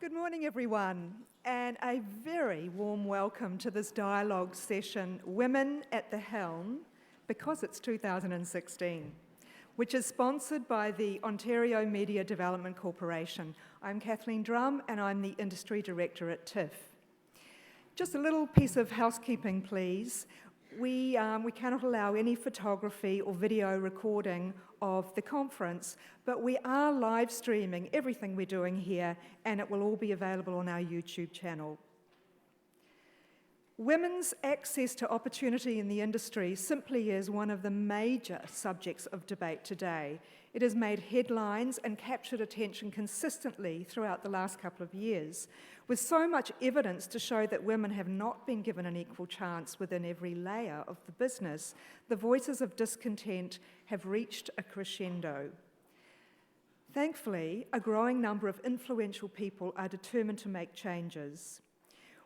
Good morning, everyone, and a very warm welcome to this dialogue session, Women at the Helm, because it's 2016, which is sponsored by the Ontario Media Development Corporation. I'm Kathleen Drum, and I'm the Industry Director at TIFF. Just a little piece of housekeeping, please. We cannot allow any photography or video recording of the conference, but we are live streaming everything we're doing here, and it will all be available on our YouTube channel. Women's access to opportunity in the industry simply is one of the major subjects of debate today. It has made headlines and captured attention consistently throughout the last couple of years, with so much evidence to show that women have not been given an equal chance within every layer of the business. The voices of discontent have reached a crescendo. Thankfully, a growing number of influential people are determined to make changes.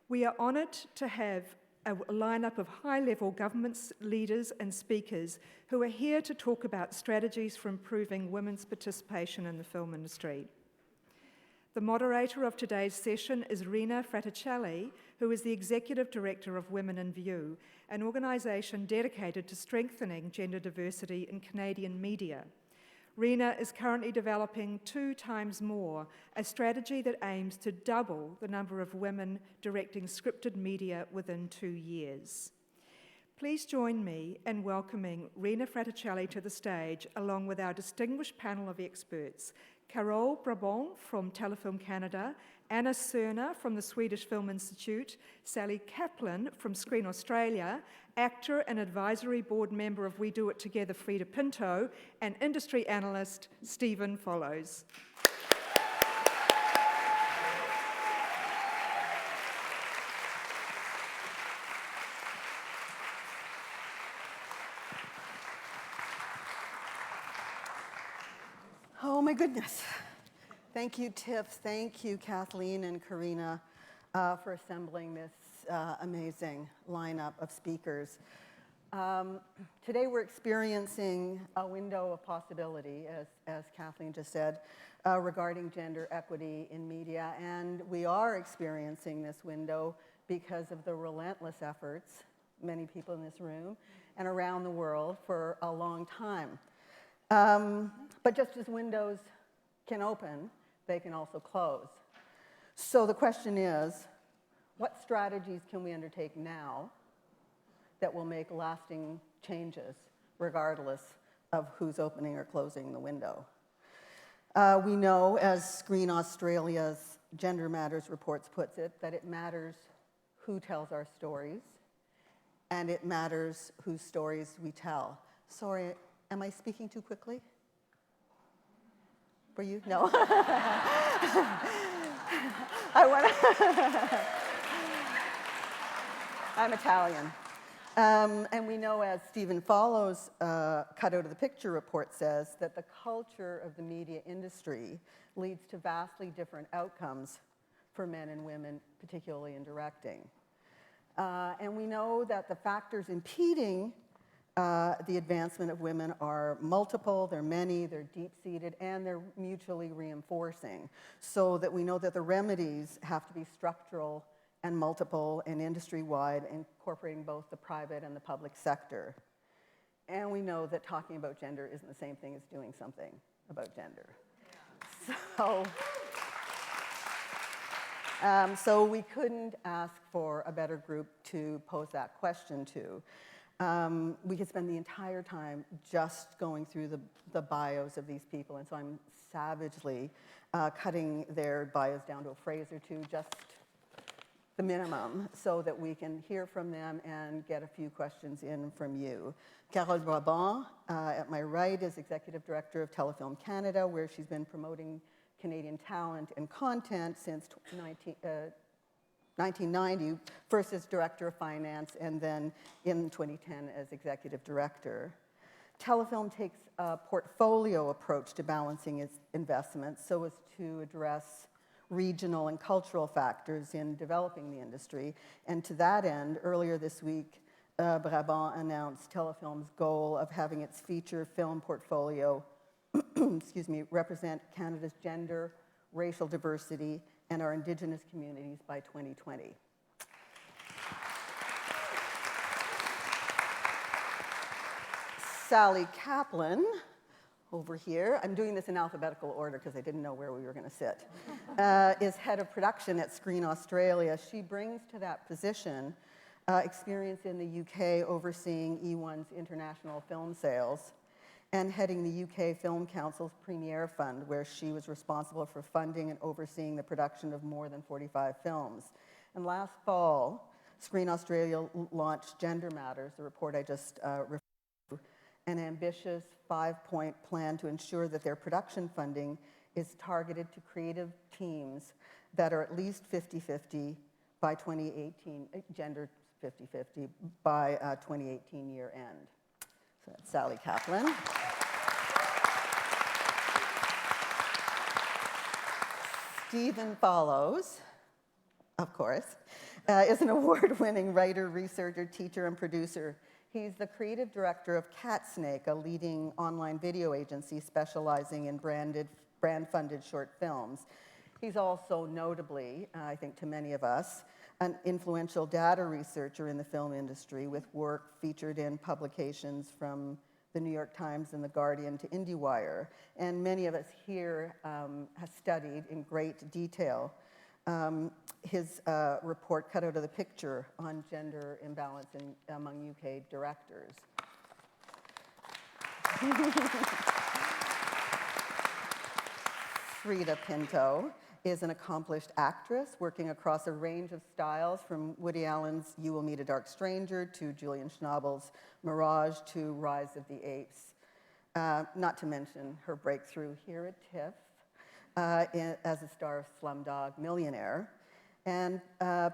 We are honoured to have a lineup of high-level government leaders and speakers who are here to talk about strategies for improving women's participation in the film industry. The moderator of today's session is Rina Fraticelli, who is the Executive Director of Women in View, an organisation dedicated to strengthening gender diversity in Canadian media. Rina is currently developing 2 times more, a strategy that aims to double the number of women directing scripted media within 2 years. Please join me in welcoming Rina Fraticelli to the stage, along with our distinguished panel of experts, Carole Brabant from Telefilm Canada, Anna Cerner from the Swedish Film Institute, Sally Kaplan from Screen Australia, actor and advisory board member of We Do It Together, Frida Pinto, and industry analyst, Stephen Follows. Oh my goodness. Thank you, TIFF. Thank you, Kathleen and Karina, for assembling this amazing lineup of speakers. Today we're experiencing a window of possibility, as Kathleen just said, regarding gender equity in media. And we are experiencing this window because of the relentless efforts, many people in this room and around the world, for a long time. But just as windows can open, they can also close. So the question is, what strategies can we undertake now that will make lasting changes, regardless of who's opening or closing the window? We know, as Screen Australia's Gender Matters reports puts it, that it matters who tells our stories, and it matters whose stories we tell. Sorry, am I speaking too quickly? For you? No. I'm Italian. And we know, as Stephen Follows' Cut Out of the Picture report says, that the culture of the media industry leads to vastly different outcomes for men and women, particularly in directing. And we know that the factors impeding the advancement of women are multiple, they're many, they're deep-seated, and they're mutually reinforcing. So that we know that the remedies have to be structural and multiple and industry-wide, incorporating both the private and the public sector. And we know that talking about gender isn't the same thing as doing something about gender. Yeah. So we couldn't ask for a better group to pose that question to. We could spend the entire time just going through the bios of these people, and so I'm savagely cutting their bios down to a phrase or two, just the minimum, so that we can hear from them and get a few questions in from you. Carole Brabant, at my right, is Executive Director of Telefilm Canada, where she's been promoting Canadian talent and content since 1990, first as Director of Finance, and then in 2010 as Executive Director. Telefilm takes a portfolio approach to balancing its investments so as to address regional and cultural factors in developing the industry. And to that end, earlier this week, Brabant announced Telefilm's goal of having its feature film portfolio represent Canada's gender, racial diversity, and our Indigenous communities by 2020. Sally Kaplan, over here, I'm doing this in alphabetical order because I didn't know where we were going to sit, is head of production at Screen Australia. She brings to that position experience in the UK overseeing E1's international film sales and heading the UK Film Council's Premiere Fund, where she was responsible for funding and overseeing the production of more than 45 films. And last fall, Screen Australia launched Gender Matters, the report I just referred to, an ambitious 5-point plan to ensure that their production funding is targeted to creative teams that are at least 50-50 by 2018, gender 50-50 by 2018 year end. So that's Sally Kaplan. Stephen Follows, of course, is an award-winning writer, researcher, teacher, and producer. He's the creative director of Catsnake, a leading online video agency specializing in brand-funded short films. He's also notably, I think to many of us, an influential data researcher in the film industry with work featured in publications from the New York Times and The Guardian to IndieWire. And many of us here have studied in great detail his report, Cut Out of the Picture, on gender imbalance among UK directors. Frida Pinto is an accomplished actress working across a range of styles, from Woody Allen's You Will Meet a Dark Stranger to Julian Schnabel's Mirage to Rise of the Apes. Not to mention her breakthrough here at TIFF as a star of Slumdog Millionaire. And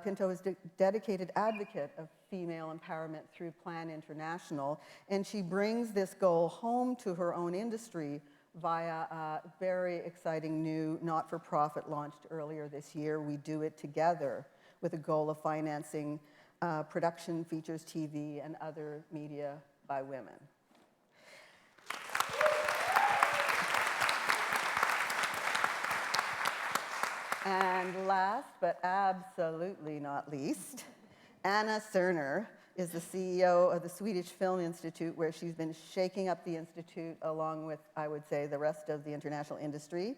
Pinto is a dedicated advocate of female empowerment through Plan International, and she brings this goal home to her own industry via a very exciting new not-for-profit launched earlier this year, We Do It Together, with a goal of financing production, features, TV, and other media by women. And last, but absolutely not least, Anna Cerner is the CEO of the Swedish Film Institute, where she's been shaking up the institute along with, I would say, the rest of the international industry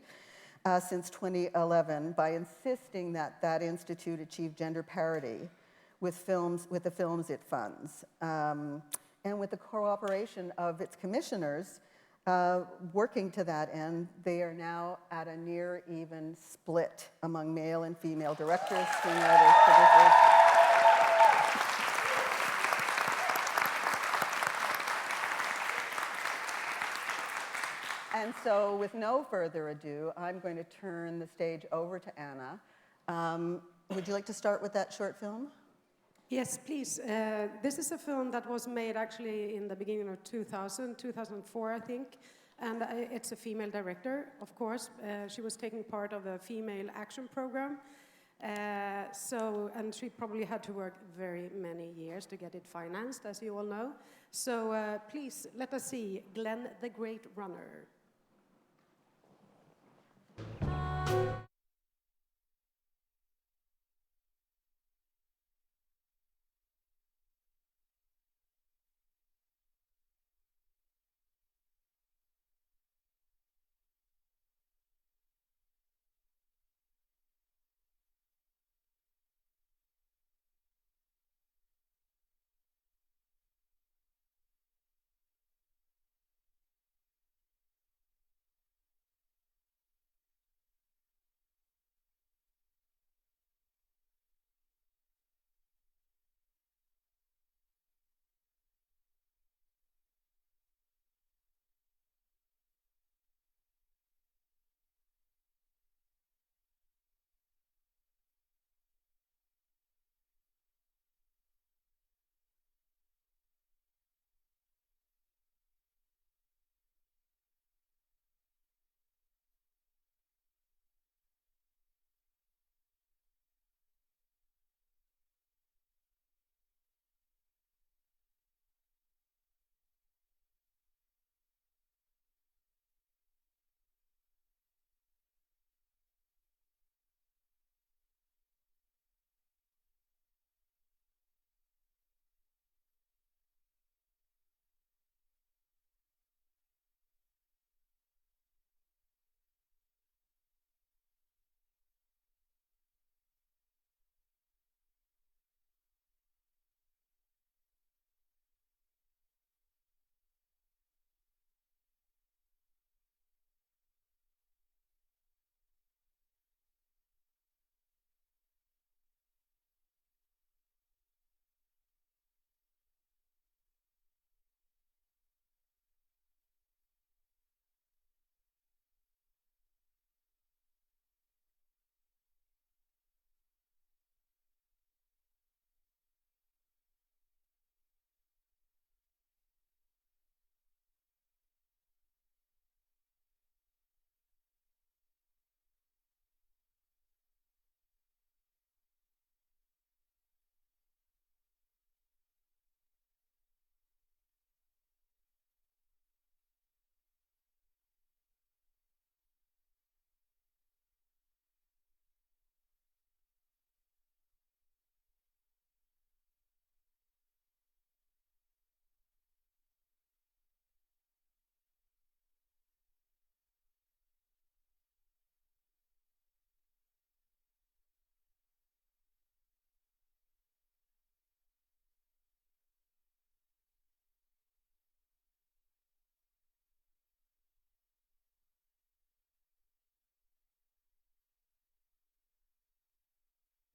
since 2011 by insisting that that institute achieve gender parity with the films it funds, and with the cooperation of its commissioners. Working to that end, they are now at a near even split among male and female directors, screenwriters, producers. And so, with no further ado, I'm going to turn the stage over to Anna. Would you like to start with that short film? Yes, please. This is a film that was made actually in the beginning of 2004, I think. And it's a female director, of course. She was taking part of a female action program. And she probably had to work very many years to get it financed, as you all know. So please, let us see Glenn the Great Runner.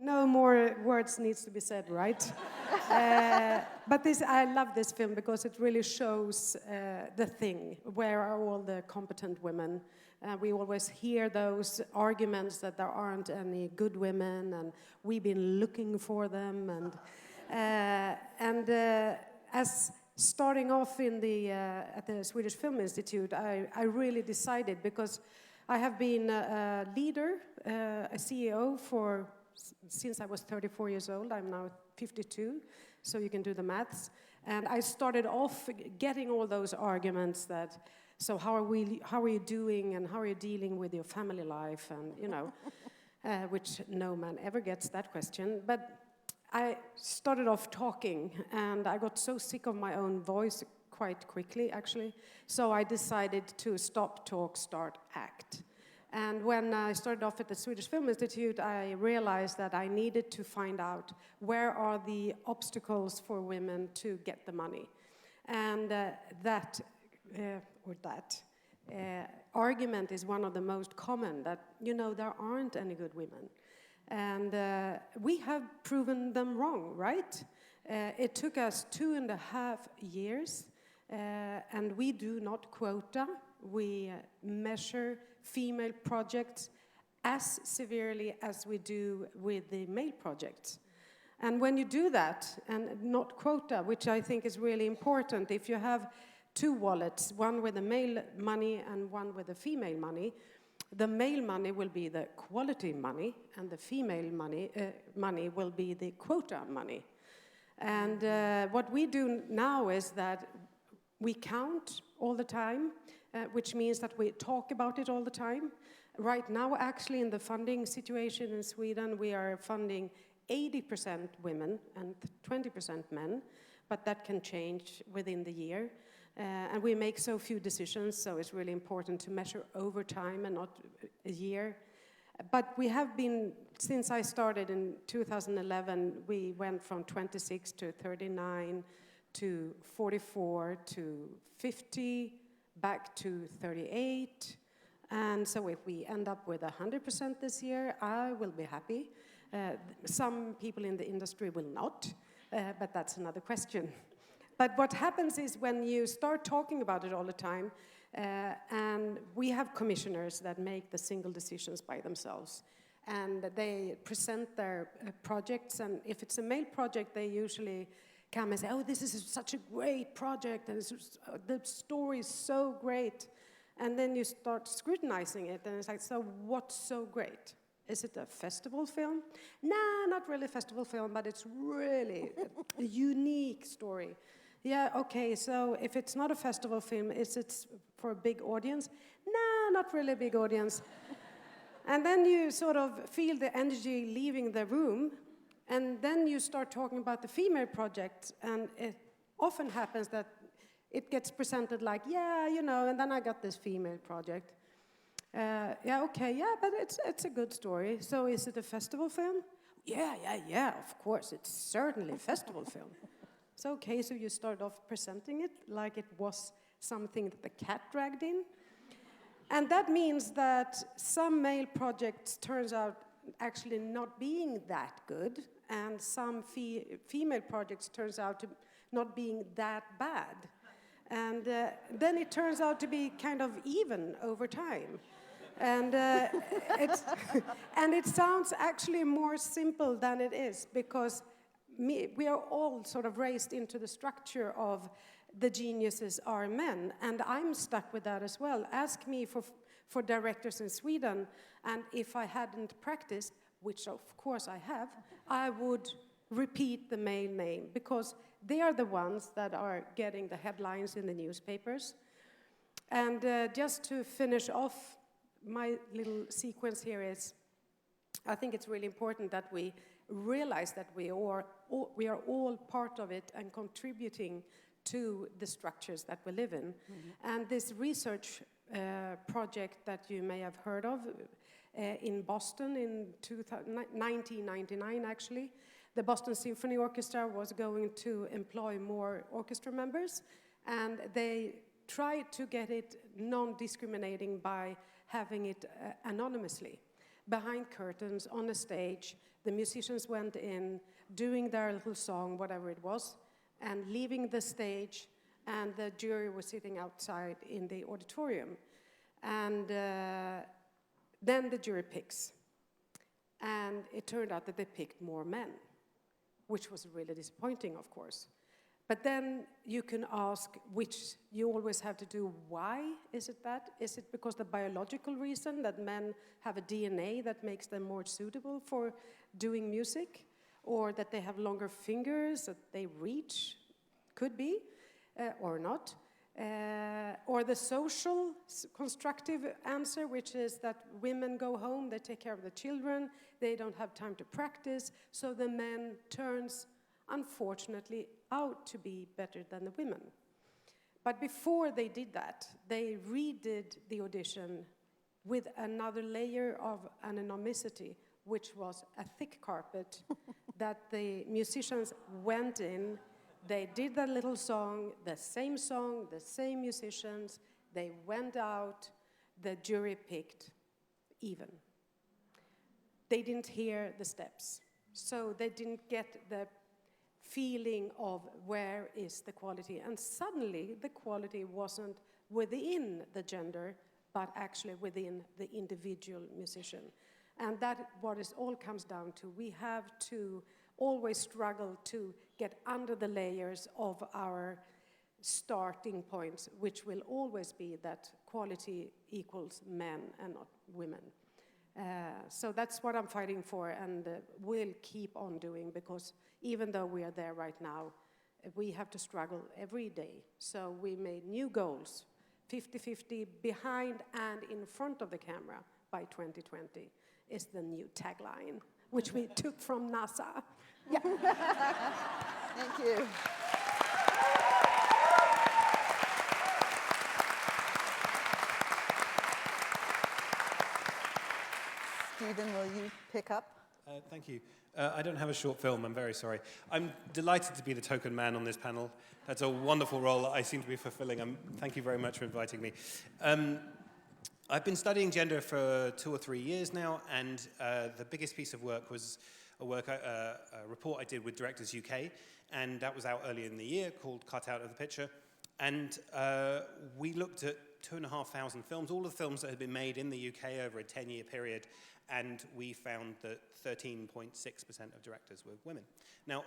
No more words needs to be said, right? But I love this film because it really shows the thing. Where are all the competent women? We always hear those arguments that there aren't any good women, and we've been looking for them. And as starting off in at the Swedish Film Institute, I really decided, because I have been a leader, a CEO since I was 34 years old. I'm now 52, so you can do the maths. And I started off getting all those arguments that, so how are you doing, and how are you dealing with your family life, and which no man ever gets that question. But I started off talking, and I got so sick of my own voice quite quickly, actually. So I decided to stop, talk, start, act. And when I started off at the Swedish Film Institute, I realized that I needed to find out where are the obstacles for women to get the money. And that argument is one of the most common, that, there aren't any good women. And we have proven them wrong, right? It took us 2.5 years, and we do not quota. We measure female projects as severely as we do with the male projects. And when you do that, and not quota, which I think is really important, if you have 2 wallets, one with the male money and one with the female money, the male money will be the quality money, and the female money will be the quota money. And what we do now is that we count all the time, which means that we talk about it all the time. Right now, actually, in the funding situation in Sweden, we are funding 80% women and 20% men, but that can change within the year. And we make so few decisions, so it's really important to measure over time and not a year. But we have been, since I started in 2011, we went from 26 to 39 to 44 to 50, back to 38. And so if we end up with 100% this year, I will be happy. Some people in the industry will not, but that's another question. But what happens is when you start talking about it all the time, and we have commissioners that make the single decisions by themselves, and they present their projects, and if it's a male project, they usually come and say, oh, this is such a great project, and the story is so great. And then you start scrutinizing it, and it's like, so what's so great? Is it a festival film? Nah, not really a festival film, but it's really a unique story. Yeah, okay, so if it's not a festival film, is it for a big audience? Nah, not really a big audience. And then you sort of feel the energy leaving the room, and then you start talking about the female project, and it often happens that it gets presented like, yeah, and then I got this female project. Yeah, okay, yeah, but it's a good story. So is it a festival film? Yeah, of course, it's certainly a festival film. So, okay, so you start off presenting it like it was something that the cat dragged in. And that means that some male projects turns out actually not being that good, and some female projects turns out to not being that bad. And then it turns out to be kind of even over time. And and it sounds actually more simple than it is, because we are all sort of raised into the structure of the geniuses are men, and I'm stuck with that as well. Ask me for directors in Sweden, and if I hadn't practiced, which of course I have, I would repeat the male name, because they are the ones that are getting the headlines in the newspapers. And just to finish off my little sequence here is, I think it's really important that we realize that we are all part of it and contributing to the structures that we live in. Mm-hmm. And this research project that you may have heard of in Boston in 1999, actually, the Boston Symphony Orchestra was going to employ more orchestra members, and they tried to get it non-discriminating by having it anonymously. behind curtains on a stage. The musicians went in, doing their little song, whatever it was, and leaving the stage, and the jury was sitting outside in the auditorium. And then the jury picks. And it turned out that they picked more men, which was really disappointing, of course. But then you can ask, which you always have to do, why is it that? Is it because the biological reason that men have a DNA that makes them more suitable for doing music? Or that they have longer fingers that they reach? Could be, or not. Or the social constructive answer, which is that women go home, they take care of the children, they don't have time to practice, so the men turns, unfortunately, out to be better than the women. But before they did that, they redid the audition with another layer of anonymity, which was a thick carpet that the musicians went in. They did that little song, the same musicians. They went out, the jury picked even. They didn't hear the steps, so they didn't get the feeling of where is the quality. And suddenly, the quality wasn't within the gender, but actually within the individual musician. And that what it all comes down to. We have to always struggle to get under the layers of our starting points, which will always be that quality equals men and not women. So that's what I'm fighting for, and will keep on doing, because even though we are there right now, we have to struggle every day. So we made new goals, 50-50 behind and in front of the camera by 2020 is the new tagline, which we took from NASA. Yeah. Thank you. Stephen, will you pick up? Thank you. I don't have a short film, I'm very sorry. I'm delighted to be the token man on this panel. That's a wonderful role that I seem to be fulfilling. Thank you very much for inviting me. I've been studying gender for 2 or 3 years now, and the biggest piece of work was a report I did with Directors UK, and that was out earlier in the year, called Cut Out of the Picture. And we looked at 2,500 films, all the films that had been made in the UK over a 10-year period, and we found that 13.6% of directors were women. Now,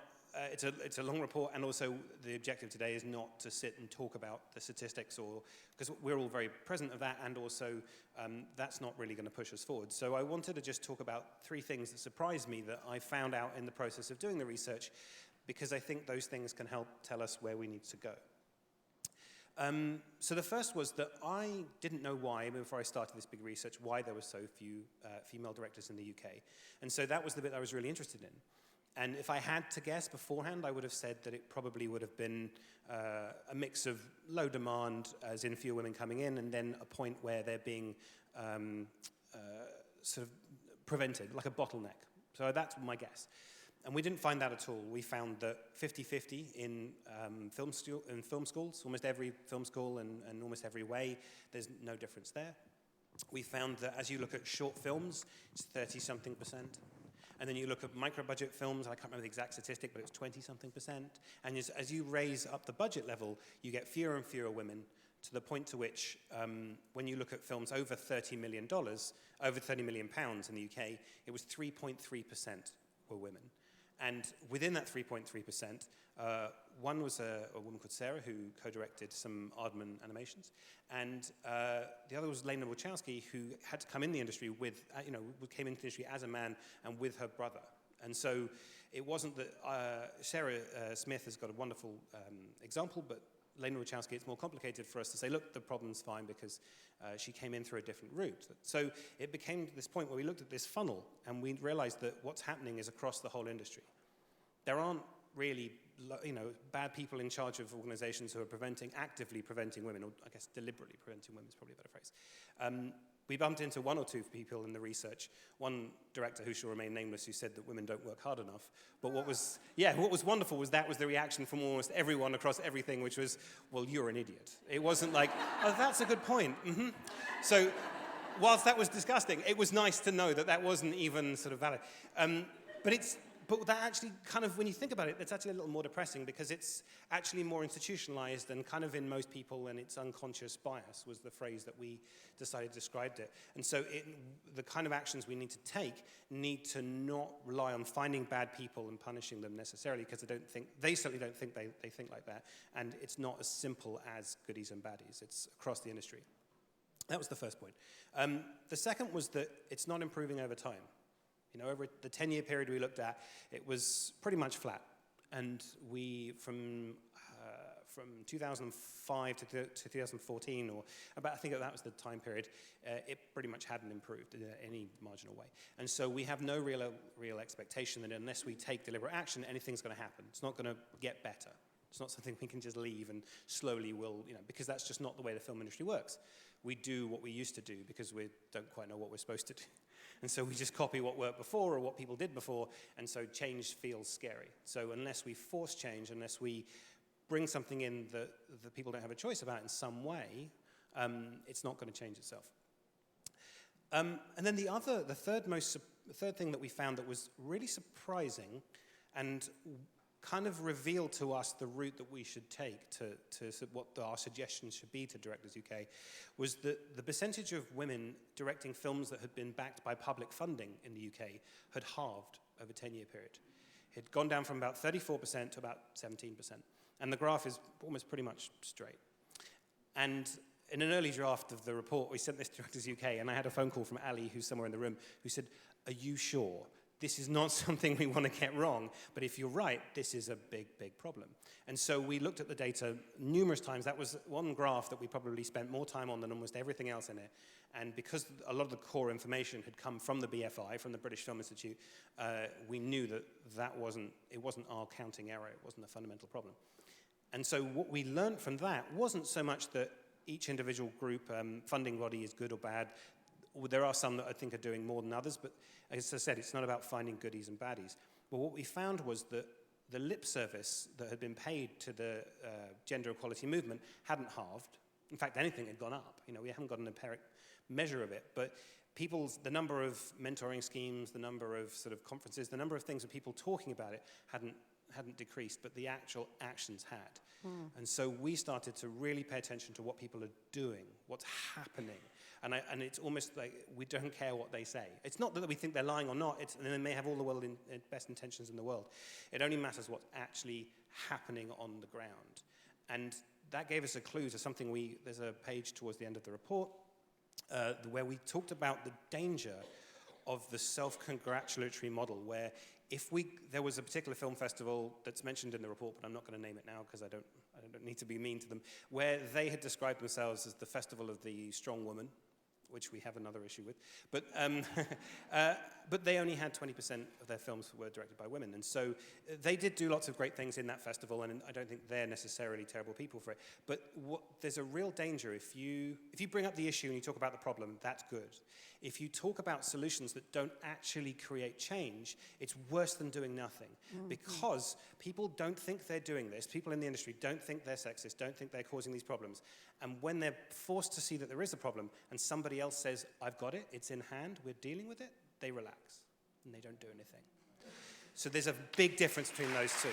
it's a long report, and also the objective today is not to sit and talk about the statistics, or because we're all very present of that, and also that's not really going to push us forward. So I wanted to just talk about 3 things that surprised me that I found out in the process of doing the research, because I think those things can help tell us where we need to go. So the first was that I didn't know why, before I started this big research, why there were so few female directors in the UK. And so that was the bit I was really interested in. And if I had to guess beforehand, I would have said that it probably would have been a mix of low demand, as in fewer women coming in, and then a point where they're being sort of prevented, like a bottleneck. So that's my guess. And we didn't find that at all. We found that 50-50 in film schools, almost every film school and almost every way, there's no difference there. We found that as you look at short films, it's 30-something%. And then you look at micro-budget films, I can't remember the exact statistic, but it's 20-something%. And as you raise up the budget level, you get fewer and fewer women, to the point to which, when you look at films over $30 million, over £30 million in the UK, it was 3.3% were women. And within that 3.3%, one was a woman called Sarah, who co-directed some Aardman animations, and the other was Lena Wachowski, who had to come in the industry with, came into the industry as a man and with her brother. And so it wasn't that Sarah Smith has got a wonderful example, but Lena Wachowski, it's more complicated for us to say, look, the problem's fine because she came in through a different route. So it became to this point where we looked at this funnel and we realized that what's happening is across the whole industry. There aren't really, bad people in charge of organizations who are actively preventing women, or I guess deliberately preventing women is probably a better phrase. We bumped into 1 or 2 people in the research. One director who shall remain nameless, who said that women don't work hard enough. But what was wonderful was that was the reaction from almost everyone across everything, which was, well, you're an idiot. It wasn't like, oh, that's a good point. Mm-hmm. So whilst that was disgusting, it was nice to know that that wasn't even sort of valid. But that actually kind of, when you think about it, it's actually a little more depressing because it's actually more institutionalized and kind of in most people, and it's unconscious bias was the phrase that we decided described it. And so the kind of actions we need to take need to not rely on finding bad people and punishing them necessarily, because they certainly don't think they think like that. And it's not as simple as goodies and baddies. It's across the industry. That was the first point. The second was that it's not improving over time. You know, over the 10-year period we looked at, it was pretty much flat. And from 2005 to 2014, or about, I think that was the time period, it pretty much hadn't improved in any marginal way. And so we have no real expectation that unless we take deliberate action, anything's going to happen. It's not going to get better. It's not something we can just leave and slowly because that's just not the way the film industry works. We do what we used to do because we don't quite know what we're supposed to do. And so we just copy what worked before or what people did before, and so change feels scary. So unless we force change, unless we bring something in that the people don't have a choice about in some way, it's not going to change itself. And then the third thing that we found that was really surprising and kind of revealed to us the route that we should take to what our suggestions should be to Directors UK was that the percentage of women directing films that had been backed by public funding in the UK had halved over a 10-year period. It had gone down from about 34% to about 17%. And the graph is almost pretty much straight. And in an early draft of the report, we sent this to Directors UK, and I had a phone call from Ali, who's somewhere in the room, who said, "Are you sure? This is not something we want to get wrong, but if you're right, this is a big, big problem." And so we looked at the data numerous times. That was one graph that we probably spent more time on than almost everything else in it. And because a lot of the core information had come from the BFI, from the British Film Institute, we knew that it wasn't our counting error, it wasn't a fundamental problem. And so what we learned from that wasn't so much that each individual group funding body is good or bad. There are some that I think are doing more than others, but as I said, it's not about finding goodies and baddies. But what we found was that the lip service that had been paid to the gender equality movement hadn't halved. In fact, anything had gone up. You know, we haven't got an empiric measure of it, but the number of mentoring schemes, the number of sort of conferences, the number of things of people talking about it hadn't decreased, but the actual actions had. And so we started to really pay attention to what people are doing, what's happening. And it's almost like we don't care what they say. It's not that we think they're lying or not, and they may have all the best intentions in the world. It only matters what's actually happening on the ground. And that gave us a clue to something there's a page towards the end of the report where we talked about the danger of the self-congratulatory model, where there was a particular film festival that's mentioned in the report, but I'm not going to name it now because I don't need to be mean to them, where they had described themselves as the festival of the strong woman, which we have another issue with, but they only had 20% of their films were directed by women, and so they did do lots of great things in that festival, and I don't think they're necessarily terrible people for it. But there's a real danger if you bring up the issue and you talk about the problem, that's good. If you talk about solutions that don't actually create change, it's worse than doing nothing, because people don't think they're doing this. People in the industry don't think they're sexist, don't think they're causing these problems, and when they're forced to see that there is a problem and somebody else says, "I've got it, it's in hand, we're dealing with it," they relax and they don't do anything. So there's a big difference between those two.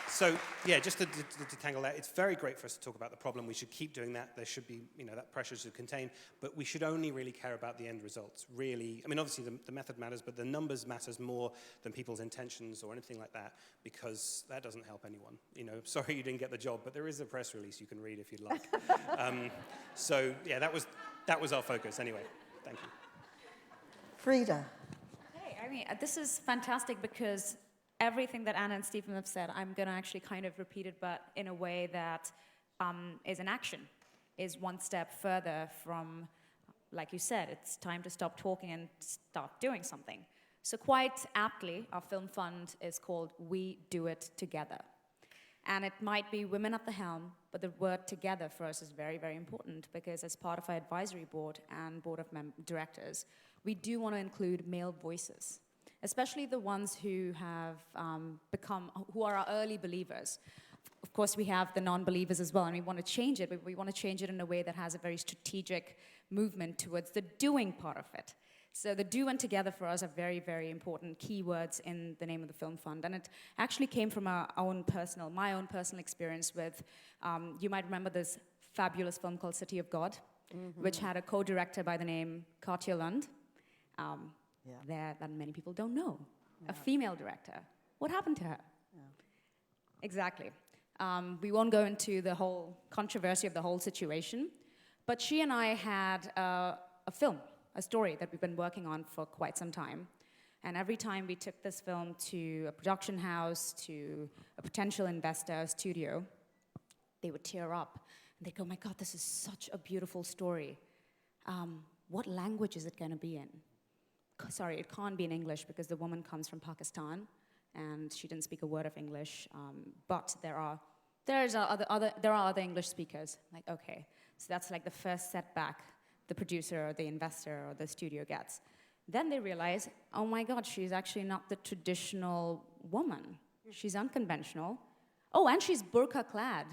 So yeah, just to detangle that, it's very great for us to talk about the problem. We should keep doing that. There should be, that pressure should contain, but we should only really care about the end results. Really, I mean, obviously the method matters, but the numbers matters more than people's intentions or anything like that, because that doesn't help anyone. Sorry you didn't get the job, but there is a press release you can read if you'd like. So yeah, that was our focus anyway. Thank you. Frida. Hey, I mean, this is fantastic because everything that Anna and Stephen have said, I'm going to actually kind of repeat it, but in a way that is an action, is one step further from, like you said, it's time to stop talking and start doing something. So quite aptly, our film fund is called We Do It Together. And it might be women at the helm, but the word together for us is very, very important, because as part of our advisory board and board of directors, we do want to include male voices, especially the ones who have who are our early believers, of course, we have the non-believers as well, and we want to change it, but we want to change it in a way that has a very strategic movement towards the doing part of it. So the do and together for us are very, very important keywords in the name of the Film Fund. And it actually came from my own personal experience with, you might remember this fabulous film called City of God, which had a co-director by the name Katja Lund, that many people don't know, a female director. What happened to her? Exactly. We won't go into the whole controversy of the whole situation, but she and I had a film, a story that we've been working on for quite some time. And every time we took this film to a production house, to a potential investor, a studio, they would tear up. And they'd go, my God, this is such a beautiful story. What language is it going to be in? Sorry, it can't be in English because the woman comes from Pakistan and she didn't speak a word of English. But there are other English speakers. Like, okay, so that's like the first setback the producer or the investor or the studio gets. Then they realize, oh my God, she's actually not the traditional woman. She's unconventional. Oh, and she's burqa clad.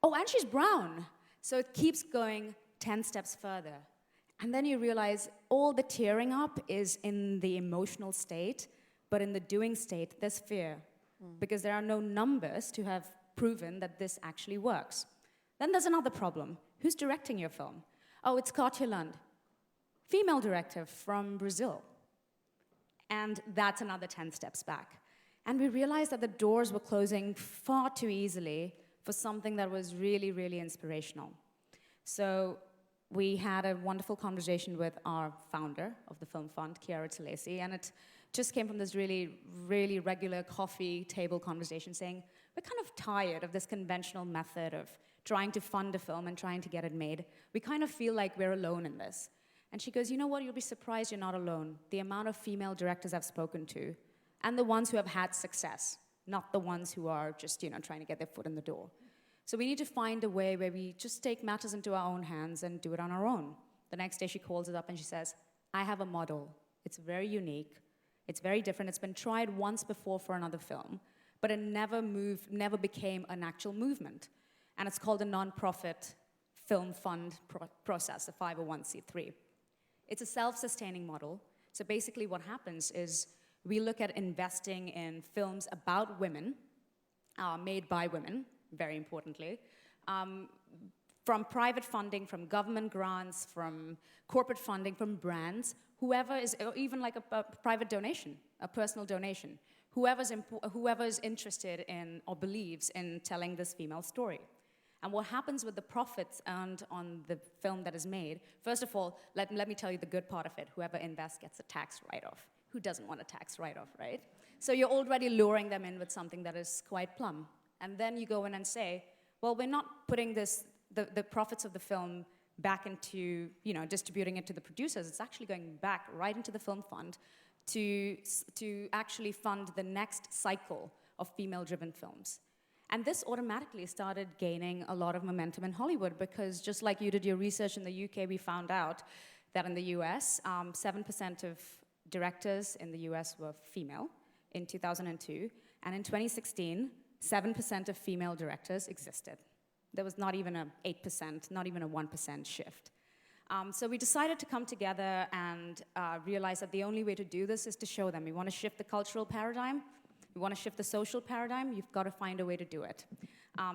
Oh, and she's brown. So it keeps going 10 steps further. And then you realize all the tearing up is in the emotional state, but in the doing state, there's fear. Because there are no numbers to have proven that this actually works. Then there's another problem. Who's directing your film? Oh, it's Katja Lund, female director from Brazil. And that's another 10 steps back. And we realized that the doors were closing far too easily for something that was really, really inspirational. So we had a wonderful conversation with our founder of the Film Fund, Chiara Talesi, and it just came from this really, really regular coffee table conversation saying, we're kind of tired of this conventional method of trying to fund a film and trying to get it made. We kind of feel like we're alone in this. And she goes, you know what, you'll be surprised you're not alone. The amount of female directors I've spoken to, and the ones who have had success, not the ones who are just, trying to get their foot in the door. So we need to find a way where we just take matters into our own hands and do it on our own. The next day she calls us up and she says, I have a model. It's very unique. It's very different. It's been tried once before for another film, but it never became an actual movement. And it's called a non-profit film fund process, a 501c3. It's a self-sustaining model. So basically what happens is we look at investing in films about women, made by women, very importantly, from private funding, from government grants, from corporate funding, from brands, whoever is, or even like a private donation, a personal donation, whoever's interested in or believes in telling this female story. And what happens with the profits earned on the film that is made, first of all, let me tell you the good part of it. Whoever invests gets a tax write-off. Who doesn't want a tax write-off, right? So you're already luring them in with something that is quite plum. And then you go in and say, well, we're not putting the profits of the film back into, distributing it to the producers. It's actually going back right into the film fund to actually fund the next cycle of female-driven films. And this automatically started gaining a lot of momentum in Hollywood because just like you did your research in the UK, we found out that in the US, 7% of directors in the US were female in 2002. And in 2016, 7% of female directors existed. There was not even an 8%, not even a 1% shift. So we decided to come together and realize that the only way to do this is to show them. We want to shift the cultural paradigm. We want to shift the social paradigm. You've got to find a way to do it.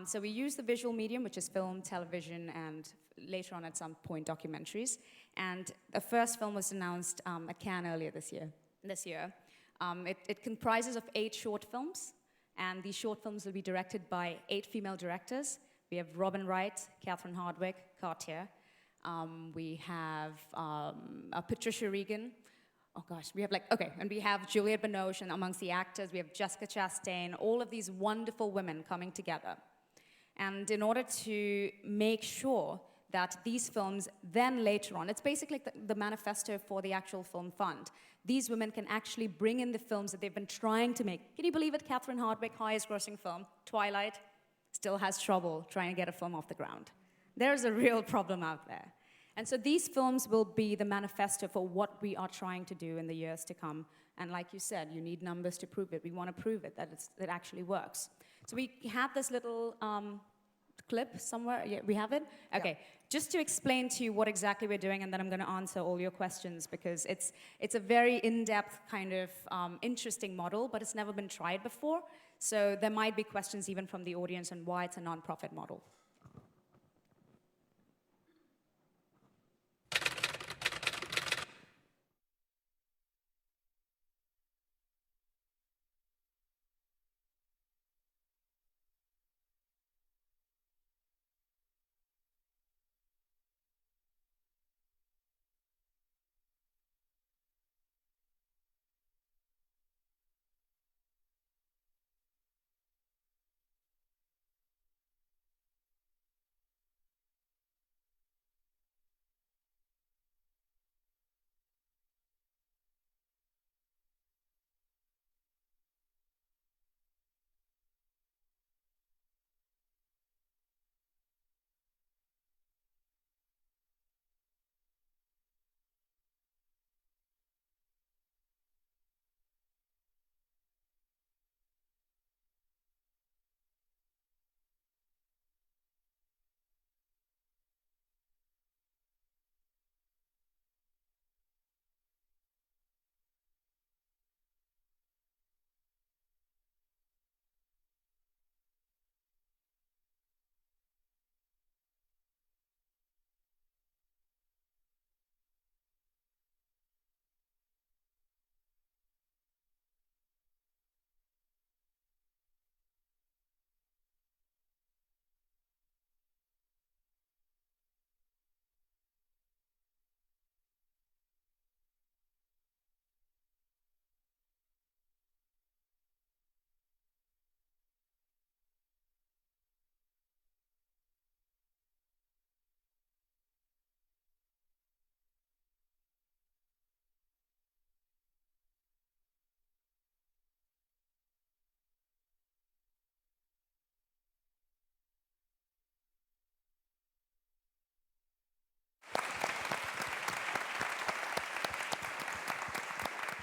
So we use the visual medium, which is film, television, and later on at some point, documentaries. And the first film was announced at Cannes earlier this year. It comprises of 8 short films. And these short films will be directed by 8 female directors. We have Robin Wright, Catherine Hardwicke, Katja. We have Patricia Regan. Oh gosh, and we have Juliette Binoche, and amongst the actors, we have Jessica Chastain, all of these wonderful women coming together. And in order to make sure that these films then later on, it's basically the manifesto for the actual film fund. These women can actually bring in the films that they've been trying to make. Can you believe it? Catherine Hardwicke, highest grossing film, Twilight, still has trouble trying to get a film off the ground. There's a real problem out there. And so these films will be the manifesto for what we are trying to do in the years to come. And like you said, you need numbers to prove it. We want to prove it, that it actually works. So we had this little clip somewhere. Yeah, we have it? Okay. Just to explain to you what exactly we're doing, and then I'm going to answer all your questions, because it's a very in-depth kind of interesting model, but it's never been tried before. So there might be questions even from the audience on why it's a non-profit model.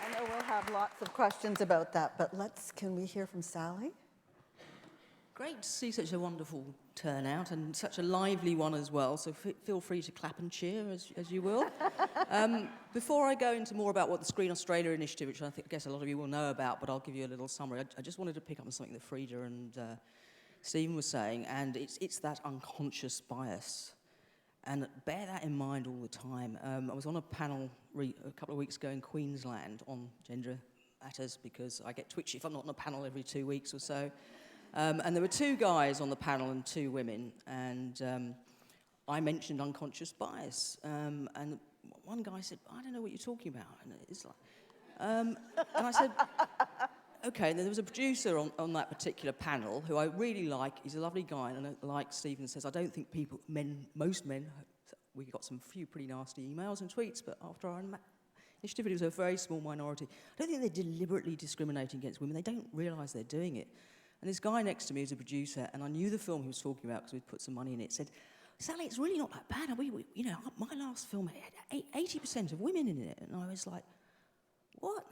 I know we'll have lots of questions about that, but can we hear from Sally? Great to see such a wonderful turnout, and such a lively one as well, so feel free to clap and cheer as you will. Before I go into more about what the Screen Australia initiative, which I guess a lot of you will know about, but I'll give you a little summary, I just wanted to pick up on something that Frida and Stephen was saying, and it's that unconscious bias. And bear that in mind all the time. I was on a panel a couple of weeks ago in Queensland on gender matters, because I get twitchy if I'm not on a panel every 2 weeks or so. And there were 2 guys on the panel and 2 women, and I mentioned unconscious bias. And one guy said, "I don't know what you're talking about." And it's like, and I said, okay, and there was a producer on that particular panel who I really like. He's a lovely guy, and like Stephen says, I don't think most men, we got some few pretty nasty emails and tweets, but after our initiative, it was a very small minority. I don't think they're deliberately discriminating against women. They don't realise they're doing it. And this guy next to me is a producer, and I knew the film he was talking about because we'd put some money in it, said, "Sally, it's really not that bad. You know, my last film had 80% of women in it." And I was like, "What?"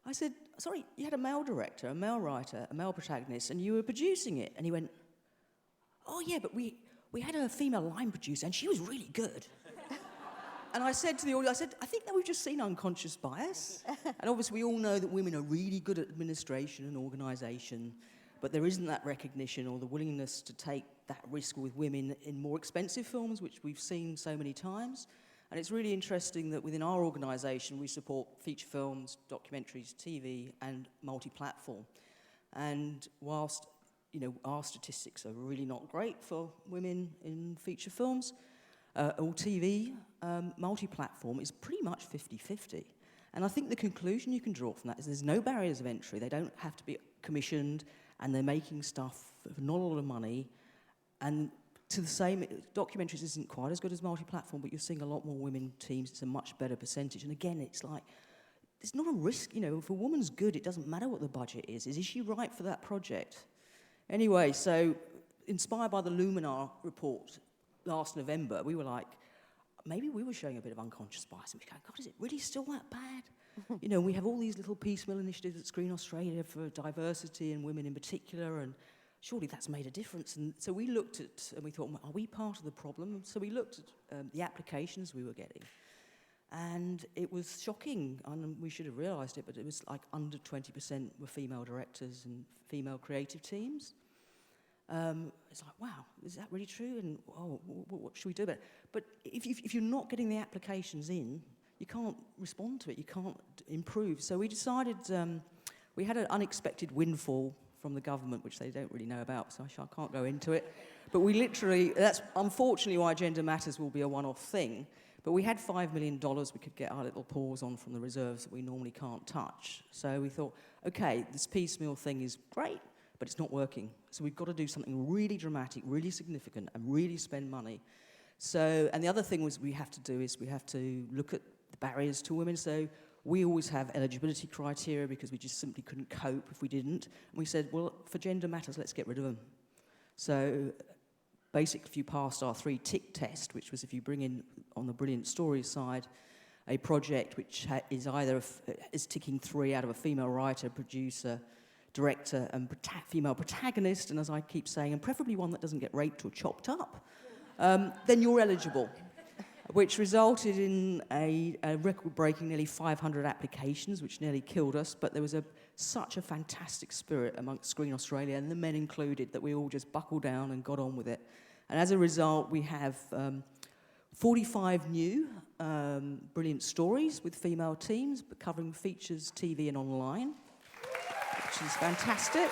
I said, "Sorry, you had a male director, a male writer, a male protagonist, and you were producing it." And he went, "Oh yeah, but we had a female line producer, and she was really good." And I said to the audience, I think that we've just seen unconscious bias. And obviously we all know that women are really good at administration and organisation, but there isn't that recognition or the willingness to take that risk with women in more expensive films, which we've seen so many times. And it's really interesting that within our organisation, we support feature films, documentaries, TV, and multi-platform. And whilst, you know, our statistics are really not great for women in feature films, or TV, multi-platform is pretty much 50-50. And I think the conclusion you can draw from that is there's no barriers of entry. They don't have to be commissioned, and they're making stuff for not a lot of money. And to the same, documentaries isn't quite as good as multi-platform, but you're seeing a lot more women teams. It's a much better percentage. And again, it's like, there's not a risk, you know, if a woman's good, it doesn't matter what the budget is. Is she right for that project? Anyway, so inspired by the Luminar report last November, we were like, maybe we were showing a bit of unconscious bias. And we go, God, is it really still that bad? You know, we have all these little piecemeal initiatives at Screen Australia for diversity and women in particular, and surely that's made a difference. And so we looked at, and we thought, well, are we part of the problem? So we looked at the applications we were getting. And it was shocking, and we should have realised it, but it was like under 20% were female directors and female creative teams. It's like, wow, is that really true? And what should we do about it? But if you're not getting the applications in, you can't respond to it, you can't improve. So we decided, we had an unexpected windfall from the government, which they don't really know about, so I can't go into it. But we literally, that's unfortunately why Gender Matters will be a one-off thing. But we had $5 million we could get our little paws on from the reserves that we normally can't touch. So we thought, okay, this piecemeal thing is great, but it's not working. So we've got to do something really dramatic, really significant, and really spend money. So, and the other thing we have to do is we have to look at the barriers to women. So we always have eligibility criteria because we just simply couldn't cope if we didn't. And we said, well, for Gender Matters, let's get rid of them. So basically, if you passed our 3-tick test, which was if you bring in, on the Brilliant Stories side, a project which is either is ticking 3 out of a female writer, producer, director, and female protagonist, and as I keep saying, and preferably one that doesn't get raped or chopped up, then you're eligible. Which resulted in a record-breaking nearly 500 applications, which nearly killed us, but there was such a fantastic spirit amongst Screen Australia, and the men included, that we all just buckled down and got on with it. And as a result, we have 45 new brilliant stories with female teams, but covering features, TV and online, which is fantastic.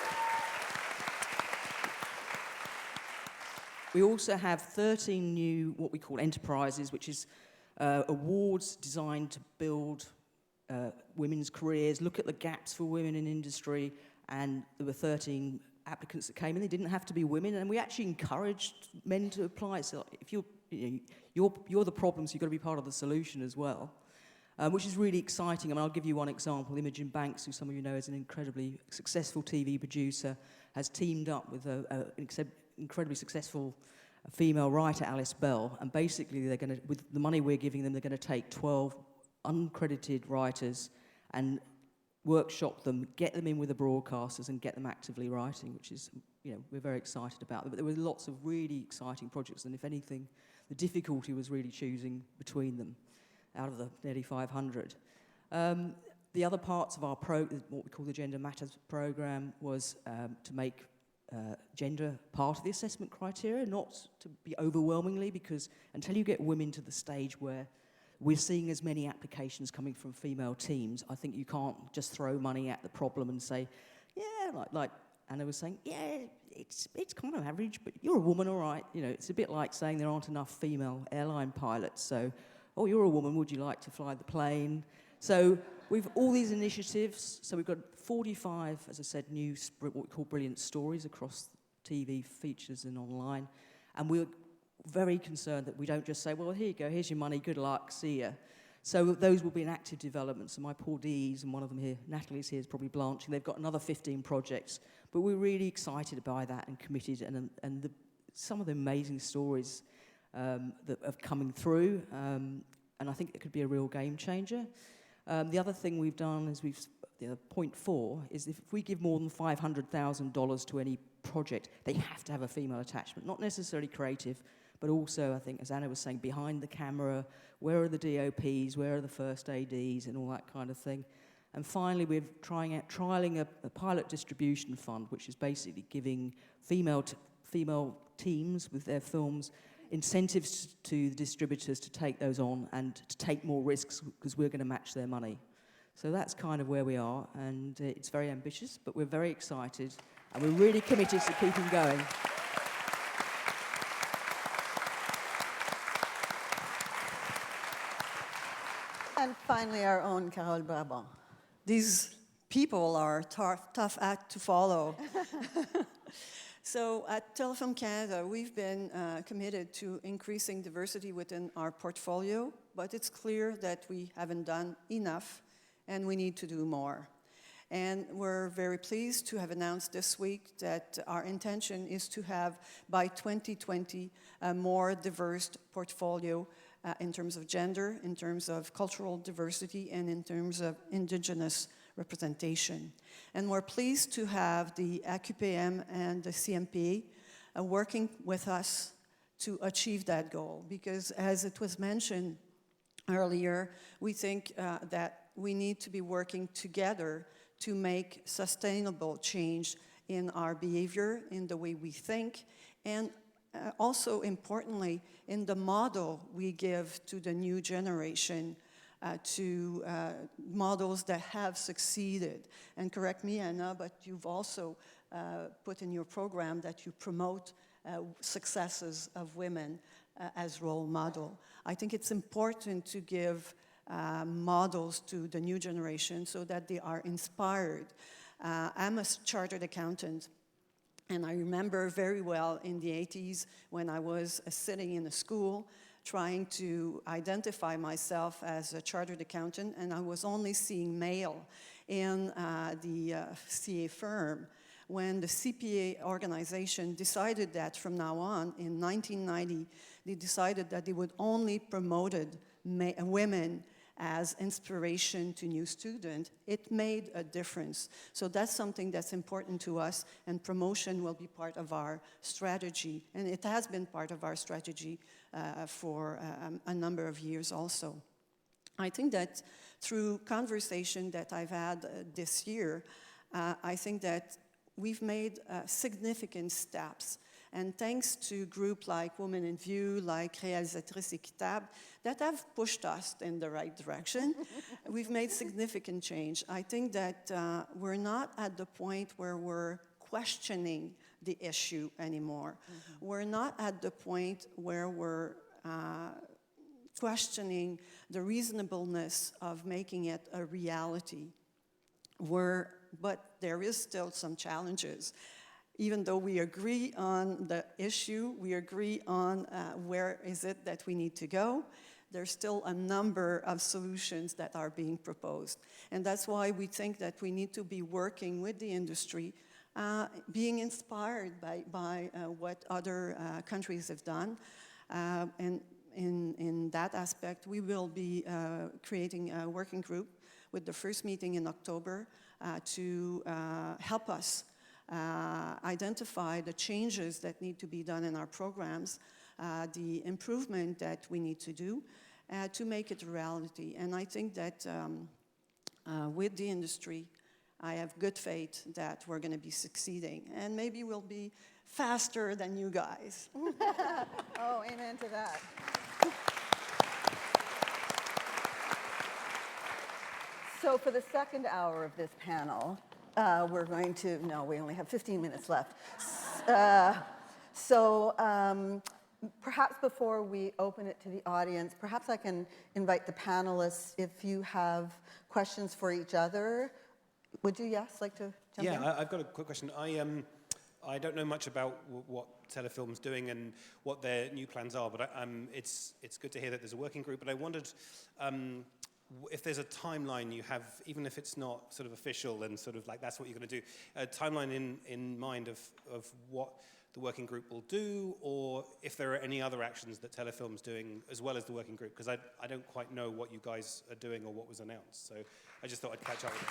We also have 13 new, what we call enterprises, which is awards designed to build women's careers, look at the gaps for women in industry, and there were 13 applicants that came in. They didn't have to be women, and we actually encouraged men to apply. So if you're the problem, so you've got to be part of the solution as well, which is really exciting. I mean, I'll give you one example. Imogen Banks, who some of you know is an incredibly successful TV producer, has teamed up with an incredibly successful female writer, Alice Bell, and basically they're going to, with the money we're giving them, they're going to take 12 uncredited writers and workshop them, get them in with the broadcasters and get them actively writing, which is, we're very excited about. But there were lots of really exciting projects, and if anything, the difficulty was really choosing between them out of the nearly 500. The other parts of our what we call the Gender Matters program was to make gender part of the assessment criteria, not to be overwhelmingly, because until you get women to the stage where we're seeing as many applications coming from female teams, I think you can't just throw money at the problem and say, yeah, like Anna was saying, yeah, it's kind of average, but you're a woman, all right. It's a bit like saying there aren't enough female airline pilots, so, oh, you're a woman, would you like to fly the plane? So we've all these initiatives. So we've got 45, as I said, new, what we call brilliant stories across TV, features and online. And we're very concerned that we don't just say, well, here you go, here's your money, good luck, see ya. So those will be in active development. So my poor D's, and one of them here, Natalie's here, is probably blanching. They've got another 15 projects. But we're really excited by that and committed, and some of the amazing stories that are coming through. And I think it could be a real game changer. The other thing we've done is point 4 is if we give more than $500,000 to any project, they have to have a female attachment, not necessarily creative, but also, I think, as Anna was saying, behind the camera, where are the DOPs, where are the first ADs, and all that kind of thing. And finally, we're trialling a pilot distribution fund, which is basically giving female teams with their films incentives to the distributors to take those on and to take more risks, because we're going to match their money. So that's kind of where we are, and it's very ambitious, but we're very excited, and we're really committed to keeping going. And finally, our own Carole Brabant. These people are a tough act to follow. So at Telefilm Canada, we've been committed to increasing diversity within our portfolio, but it's clear that we haven't done enough, and we need to do more. And we're very pleased to have announced this week that our intention is to have, by 2020, a more diverse portfolio in terms of gender, in terms of cultural diversity, and in terms of Indigenous representation. And we're pleased to have the AQPM and the CMP working with us to achieve that goal, because as it was mentioned earlier, we think that we need to be working together to make sustainable change in our behavior, in the way we think, and also importantly, in the model we give to the new generation, to models that have succeeded. And correct me, Anna, but you've also put in your program that you promote successes of women as role model. I think it's important to give models to the new generation so that they are inspired. I'm a chartered accountant, and I remember very well in the 80s when I was sitting in a school trying to identify myself as a chartered accountant, and I was only seeing male in the CA firm. When the CPA organization decided that from now on, in 1990, they decided that they would only promote women as inspiration to new students, it made a difference. So that's something that's important to us, and promotion will be part of our strategy. And it has been part of our strategy for a number of years also. I think that through conversation that I've had this year, I think that we've made significant steps. And thanks to groups like Women in View, like Réalisatrices Équitables, that have pushed us in the right direction, we've made significant change. I think that we're not at the point where we're questioning the issue anymore. Mm-hmm. We're not at the point where we're questioning the reasonableness of making it a reality. But there is still some challenges. Even though we agree on the issue, we agree on where is it that we need to go, there's still a number of solutions that are being proposed. And that's why we think that we need to be working with the industry, being inspired by what other countries have done. And in that aspect, we will be creating a working group with the first meeting in October to help us identify the changes that need to be done in our programs, the improvement that we need to do to make it a reality. And I think that with the industry, I have good faith that we're going to be succeeding. And maybe we'll be faster than you guys. Oh, amen to that. So for the second hour of this panel, we're going to, no, we only have 15 minutes left. Perhaps before we open it to the audience, perhaps I can invite the panelists, if you have questions for each other. Would you, yes, like to jump in? Yeah, I've got a quick question. I don't know much about what Telefilm's doing and what their new plans are, but it's good to hear that there's a working group. But I wondered if there's a timeline you have, even if it's not sort of official and sort of like that's what you're going to do, a timeline in mind of what the working group will do, or if there are any other actions that Telefilm's doing as well as the working group, because I don't quite know what you guys are doing or what was announced. So I just thought I'd catch up with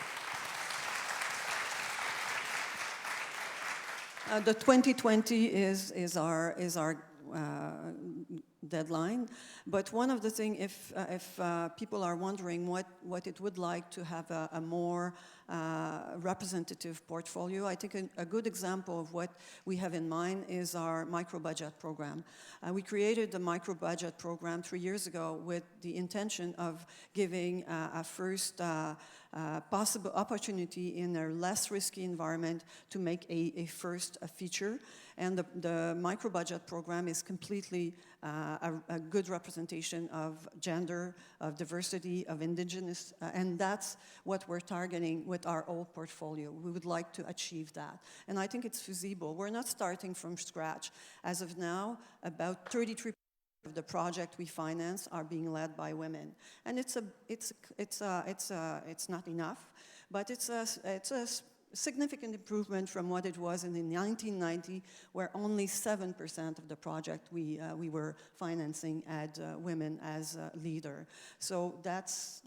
it. The 2020 is our deadline. But one of the things, if people are wondering what it would like to have a more representative portfolio, I think a good example of what we have in mind is our micro-budget program. We created the micro-budget program 3 years ago with the intention of giving a first possible opportunity in a less risky environment to make a first feature. And the micro-budget program is completely a good representation of gender, of diversity, of indigenous, and that's what we're targeting with our old portfolio. We would like to achieve that. And I think it's feasible. We're not starting from scratch. As of now, about 33% of the project we finance are being led by women. And it's not enough, but it's significant improvement from what it was in the 1990, where only 7% of the project we were financing had women as a leader. So that's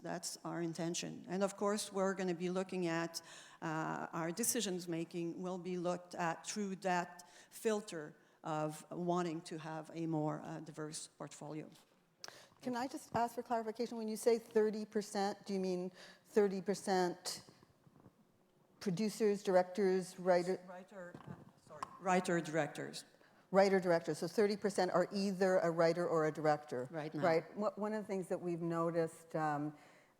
our intention. And of course, we're going to be looking at our decisions making will be looked at through that filter of wanting to have a more diverse portfolio. Can I just ask for clarification? When you say 30%, do you mean 30% producers, directors, writer, directors? Writer, directors. So 30% are either a writer or a director. Right now. Right. One of the things that we've noticed,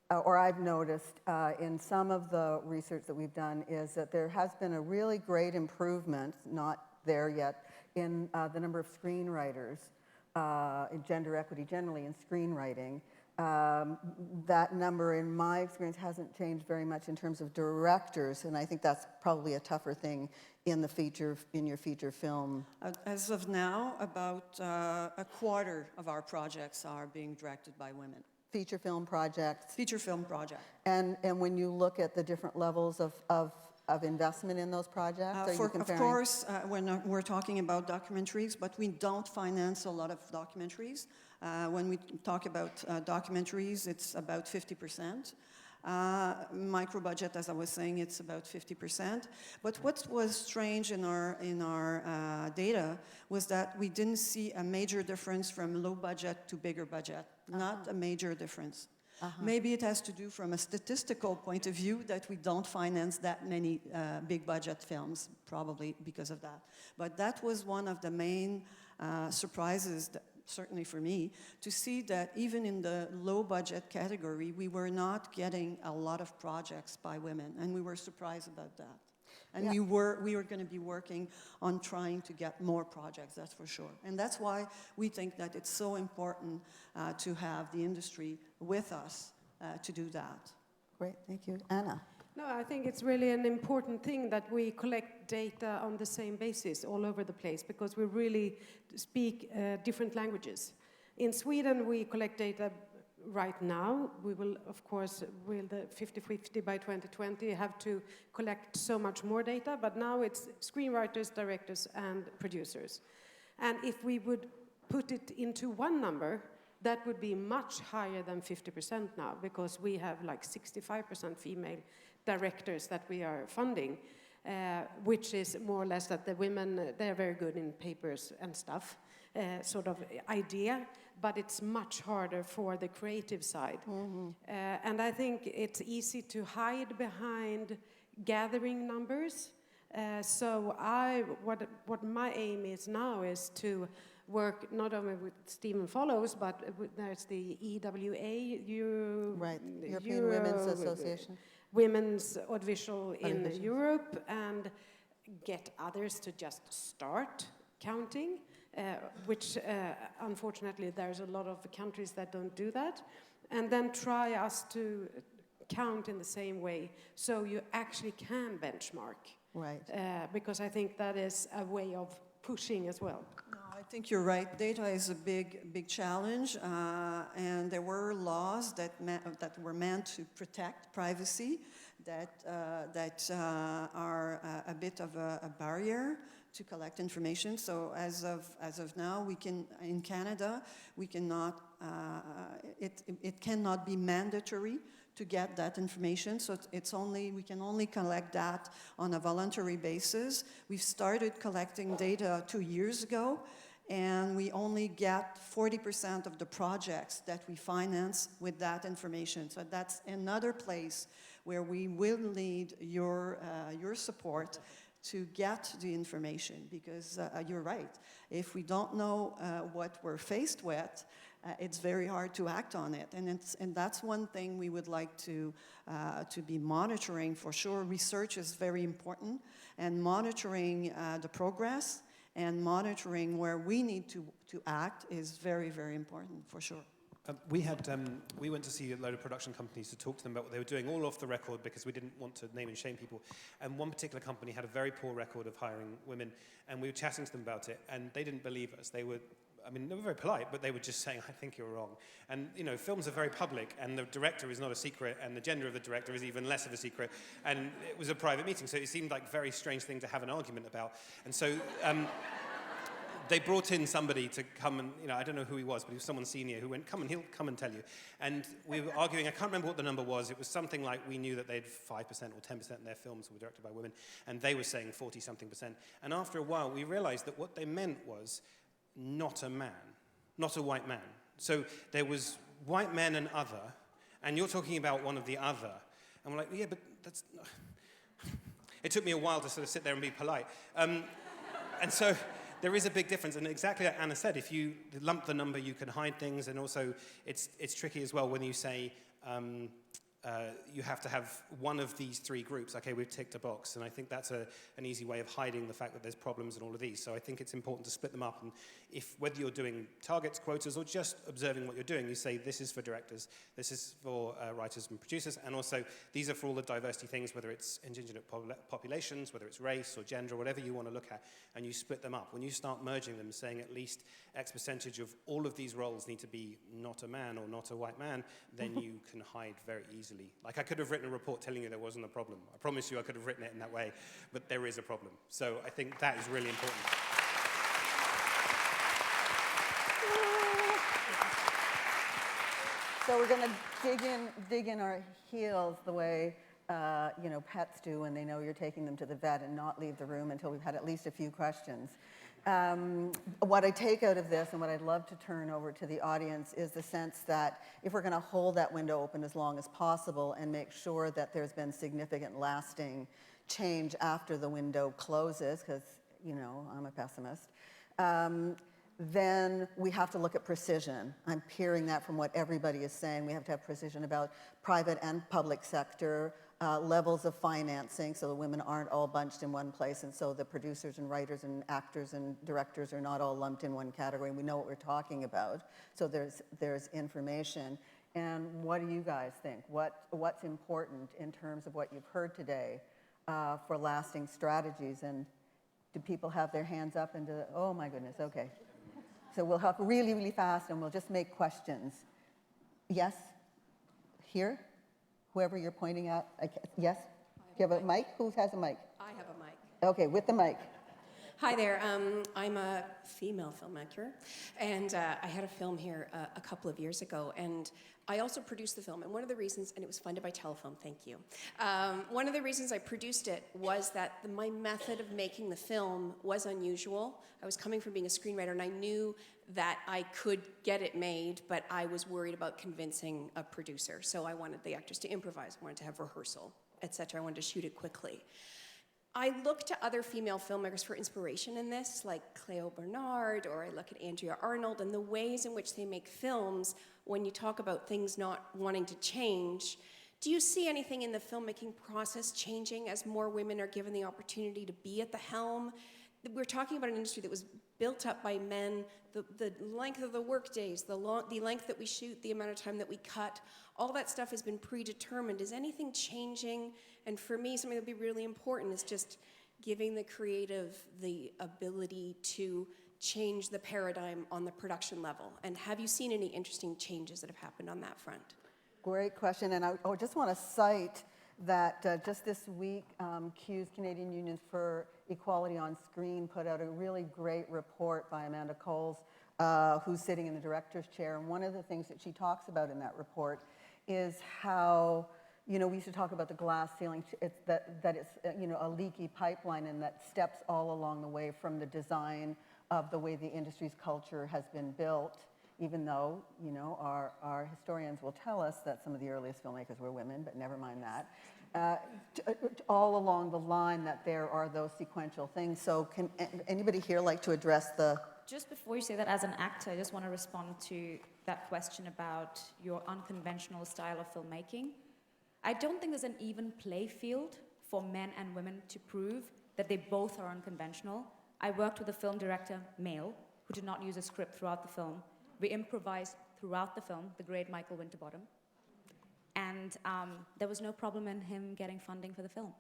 or I've noticed in some of the research that we've done, is that there has been a really great improvement, not there yet, in the number of screenwriters, in gender equity generally in screenwriting. That number, in my experience, hasn't changed very much in terms of directors, and I think that's probably a tougher thing in your feature film. As of now, about a quarter of our projects are being directed by women. Feature film projects. Feature film project. And when you look at the different levels of investment in those projects, are you comparing? Of course, we're talking about documentaries, but we don't finance a lot of documentaries. When we talk about documentaries, it's about 50%. Micro budget, as I was saying, it's about 50%. But what was strange in our data was that we didn't see a major difference from low budget to bigger budget. Not a major difference. Maybe it has to do from a statistical point of view that we don't finance that many big budget films, probably because of that. But that was one of the main surprises, certainly for me, to see that even in the low budget category, we were not getting a lot of projects by women, and we were surprised about that. And yeah. we were going to be working on trying to get more projects, that's for sure. And that's why we think that it's so important to have the industry with us to do that. Great, thank you. Anna? No, I think it's really an important thing that we collect data on the same basis all over the place, because we really speak different languages. In Sweden, we collect data right now. We will, of course, with the 50-50 by 2020, have to collect so much more data, but now it's screenwriters, directors, and producers. And if we would put it into one number, that would be much higher than 50% now, because we have like 65% female directors that we are funding, which is more or less that the women, they're very good in papers and stuff, sort of idea, but it's much harder for the creative side. Mm-hmm. And I think it's easy to hide behind gathering numbers. So what my aim is now is to work not only with Stephen Follows, but there's the EWA, European Women's Association. Women's Audiovisual in Europe, and get others to just start counting, which unfortunately there's a lot of countries that don't do that, and then try us to count in the same way so you actually can benchmark. Right. Because I think that is a way of pushing as well. No, I think you're right. Data is a big challenge, and there were laws that were meant to protect privacy that are a bit of a barrier to collect information. So as of now, we can in Canada we cannot it cannot be mandatory to get that information. So we can only collect that on a voluntary basis. We've started collecting data 2 years ago, and we only get 40% of the projects that we finance with that information. So that's another place where we will need your support to get the information, because you're right. If we don't know what we're faced with, it's very hard to act on it, and that's one thing we would like to be monitoring for sure. Research is very important, and monitoring the progress and monitoring where we need to act is very, very important for sure. We went to see a load of production companies to talk to them about what they were doing, all off the record, because we didn't want to name and shame people. And one particular company had a very poor record of hiring women, and we were chatting to them about it, and they didn't believe us. They were I mean, they were very polite, but they were just saying, I think you're wrong. And, you know, films are very public, and the director is not a secret, and the gender of the director is even less of a secret. And it was a private meeting, so it seemed like a very strange thing to have an argument about. And so they brought in somebody to come and, you know, I don't know who he was, but he was someone senior who went, come and he'll come and tell you. And we were arguing, I can't remember what the number was. It was something like we knew that they'd 5% or 10% of their films were directed by women, and they were saying 40-something%. And after a while, we realized that what they meant was not a man, not a white man. So there was white men and other, and you're talking about one of the other. And we're like, yeah, but that's... It took me a while to sort of sit there and be polite. And so there is a big difference, and exactly like Anna said, if you lump the number, you can hide things, and also it's tricky as well when you say you have to have one of these three groups. Okay, we've ticked a box, and I think that's an easy way of hiding the fact that there's problems in all of these. So I think it's important to split them up, and whether you're doing targets, quotas, or just observing what you're doing, you say this is for directors, this is for writers and producers, and also these are for all the diversity things, whether it's indigenous populations, whether it's race or gender, whatever you want to look at, and you split them up. When you start merging them, saying at least X percentage of all of these roles need to be not a man or not a white man, then you can hide very easily. Like I could have written a report telling you there wasn't a problem. I promise you I could have written it in that way, but there is a problem. So I think that is really important. So we're going to dig in our heels the way you know, pets do when they know you're taking them to the vet, and not leave the room until we've had at least a few questions. What I take out of this, and what I'd love to turn over to the audience, is the sense that if we're going to hold that window open as long as possible and make sure that there's been significant lasting change after the window closes, because, you know, I'm a pessimist, then we have to look at precision. I'm hearing that from what everybody is saying. We have to have precision about private and public sector, levels of financing, so the women aren't all bunched in one place, and so the producers and writers and actors and directors are not all lumped in one category. We know what we're talking about, so there's information. And what do you guys think? What's important in terms of what you've heard today for lasting strategies? And do people have their hands up? And oh my goodness, okay. So we'll talk really, really fast, and we'll just make questions. Yes? Here? Whoever you're pointing at. Yes? Do you have a mic? Who has a mic? I have a mic. Okay, with the mic. Hi there. I'm a female filmmaker, and I had a film here a couple of years ago, and I also produced the film. And one of the reasons, and it was funded by Telephone, thank you. One of the reasons I produced it was that my method of making the film was unusual. I was coming from being a screenwriter, and I knew that I could get it made, but I was worried about convincing a producer. So I wanted the actors to improvise, I wanted to have rehearsal, etc. I wanted to shoot it quickly. I look to other female filmmakers for inspiration in this, like Cleo Bernard, or I look at Andrea Arnold, and the ways in which they make films when you talk about things not wanting to change. Do you see anything in the filmmaking process changing as more women are given the opportunity to be at the helm? We're talking about an industry that was built up by men, the length of the work days, the length that we shoot, the amount of time that we cut, all that stuff has been predetermined. Is anything changing? And for me, something that would be really important is just giving the creative the ability to change the paradigm on the production level. And have you seen any interesting changes that have happened on that front? Great question, and I just want to cite that just this week, CUE's, Canadian Union for Equality on Screen, put out a really great report by Amanda Coles, who's sitting in the director's chair. And one of the things that she talks about in that report is how, you know, we used to talk about the glass ceiling, that it's, you know, a leaky pipeline, and that steps all along the way from the design of the way the industry's culture has been built, even though, you know, our historians will tell us that some of the earliest filmmakers were women, but never mind that. All along the line that there are those sequential things. So can anybody here like to address the... Just before you say that, as an actor, I just want to respond to that question about your unconventional style of filmmaking. I don't think there's an even play field for men and women to prove that they both are unconventional. I worked with a film director, male, who did not use a script throughout the film. We improvised throughout the film, the great Michael Winterbottom. And there was no problem in him getting funding for the film.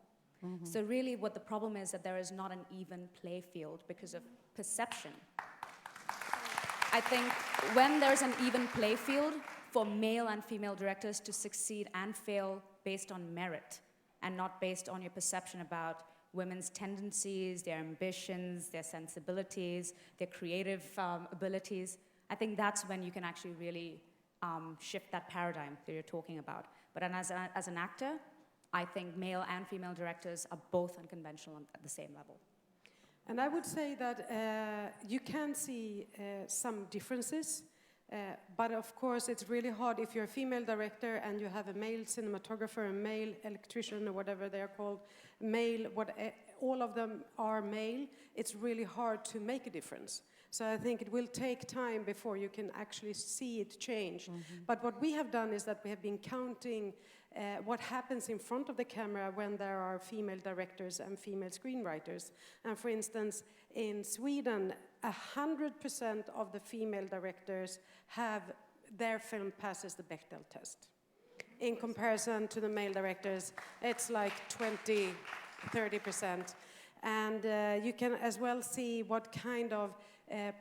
Mm-hmm. So really what the problem is that there is not an even play field because of perception. I think when there's an even play field for male and female directors to succeed and fail based on merit and not based on your perception about women's tendencies, their ambitions, their sensibilities, their creative abilities, I think that's when you can actually really shift that paradigm that you're talking about. But as an actor, I think male and female directors are both unconventional at the same level. And I would say that you can see some differences, but of course it's really hard if you're a female director and you have a male cinematographer, a male electrician, or whatever they're called, male, all of them are male, it's really hard to make a difference. So I think it will take time before you can actually see it change. Mm-hmm. But what we have done is that we have been counting what happens in front of the camera when there are female directors and female screenwriters. And for instance, in Sweden, 100% of the female directors have their film passes the Bechdel test. In comparison to the male directors, it's like 20-30%. And you can as well see what kind of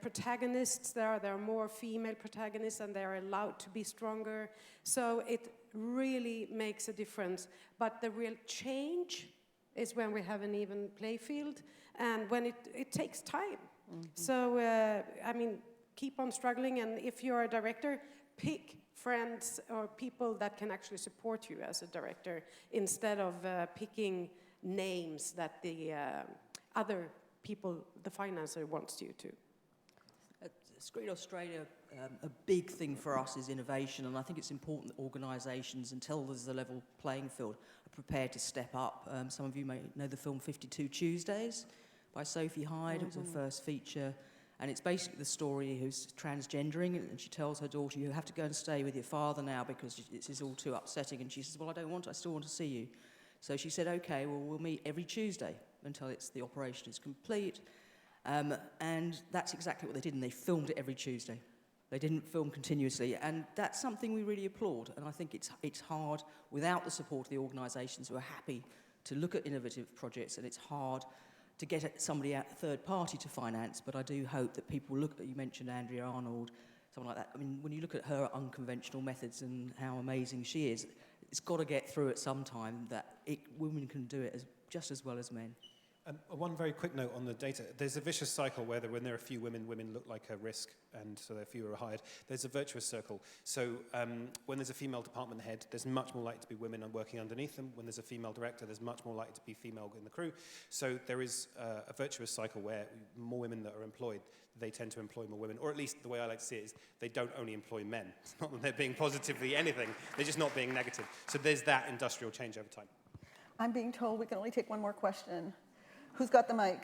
protagonists there are. There are more female protagonists and they are allowed to be stronger. So it really makes a difference. But the real change is when we have an even play field and when it takes time. Mm-hmm. So, I mean, keep on struggling, and if you're a director, pick friends or people that can actually support you as a director instead of picking names that the other people, the financer, wants you to. Screen Australia, a big thing for us is innovation, and I think it's important that organisations, until there's a level playing field, are prepared to step up. Some of you may know the film 52 Tuesdays by Sophie Hyde. Mm-hmm. It was her first feature, and it's basically the story who's transgendering, and she tells her daughter, you have to go and stay with your father now because this is all too upsetting, and she says, well, I don't want to, I still want to see you. So she said, okay, well, we'll meet every Tuesday until the operation is complete. And that's exactly what they did, and they filmed it every Tuesday. They didn't film continuously, and that's something we really applaud. And I think it's hard without the support of the organisations who are happy to look at innovative projects, and it's hard to get somebody out, third party to finance. But I do hope that people look at, you mentioned Andrea Arnold, someone like that. I mean, when you look at her unconventional methods and how amazing she is, it's got to get through at some time that women can do it just as well as men. One very quick note on the data. There's a vicious cycle where when there are few women look like a risk, and so there are fewer are hired. There's a virtuous circle. So when there's a female department head, there's much more likely to be women working underneath them. When there's a female director, there's much more likely to be female in the crew. So there is a virtuous cycle where more women that are employed, they tend to employ more women, or at least the way I like to see it is they don't only employ men. It's not that they're being positively anything, they're just not being negative. So there's that industrial change over time. I'm being told we can only take one more question. Who's got the mic?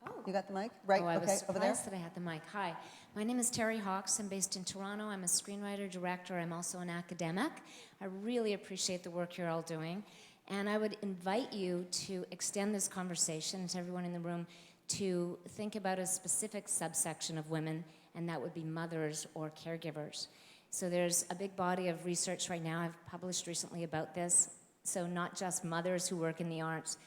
Oh. You got the mic? Right, I was okay, over there. surprised that I had the mic. Hi, my name is Terry Hawks. I'm based in Toronto. I'm a screenwriter, director. I'm also an academic. I really appreciate the work you're all doing. And I would invite you to extend this conversation to everyone in the room to think about a specific subsection of women, and that would be mothers or caregivers. So there's a big body of research right now. I've published recently about this. So not just mothers who work in the arts,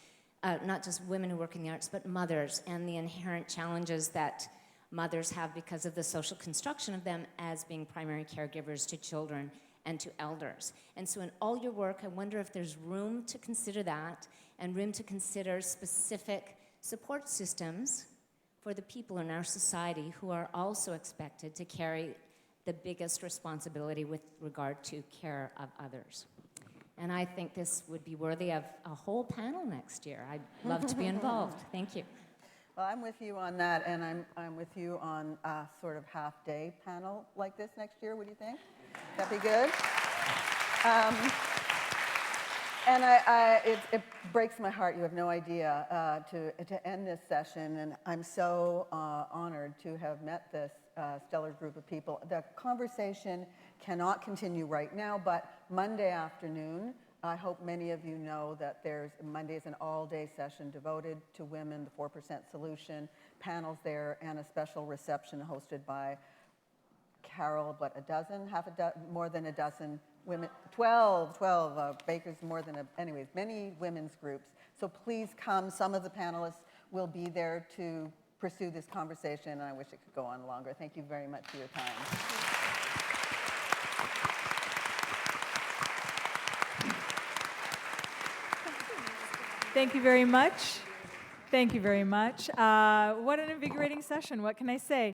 not just women who work in the arts, but mothers and the inherent challenges that mothers have because of the social construction of them as being primary caregivers to children and to elders. And so in all your work, I wonder if there's room to consider that and room to consider specific support systems for the people in our society who are also expected to carry the biggest responsibility with regard to care of others. And I think this would be worthy of a whole panel next year. I'd love to be involved. Thank you. Well, I'm with you on that, and I'm with you on a sort of half-day panel like this next year. What do you think? That'd be good. And it breaks my heart. You have no idea to end this session, and I'm so honored to have met this stellar group of people. The conversation cannot continue right now, but Monday afternoon, I hope many of you know that Monday is an all-day session devoted to women, the 4% solution, panels there, and a special reception hosted by Carol, more than a dozen women, 12 bakers, anyways, many women's groups. So please come. Some of the panelists will be there to pursue this conversation, and I wish it could go on longer. Thank you very much for your time. Thank you very much. Thank you very much. What an invigorating session. What can I say?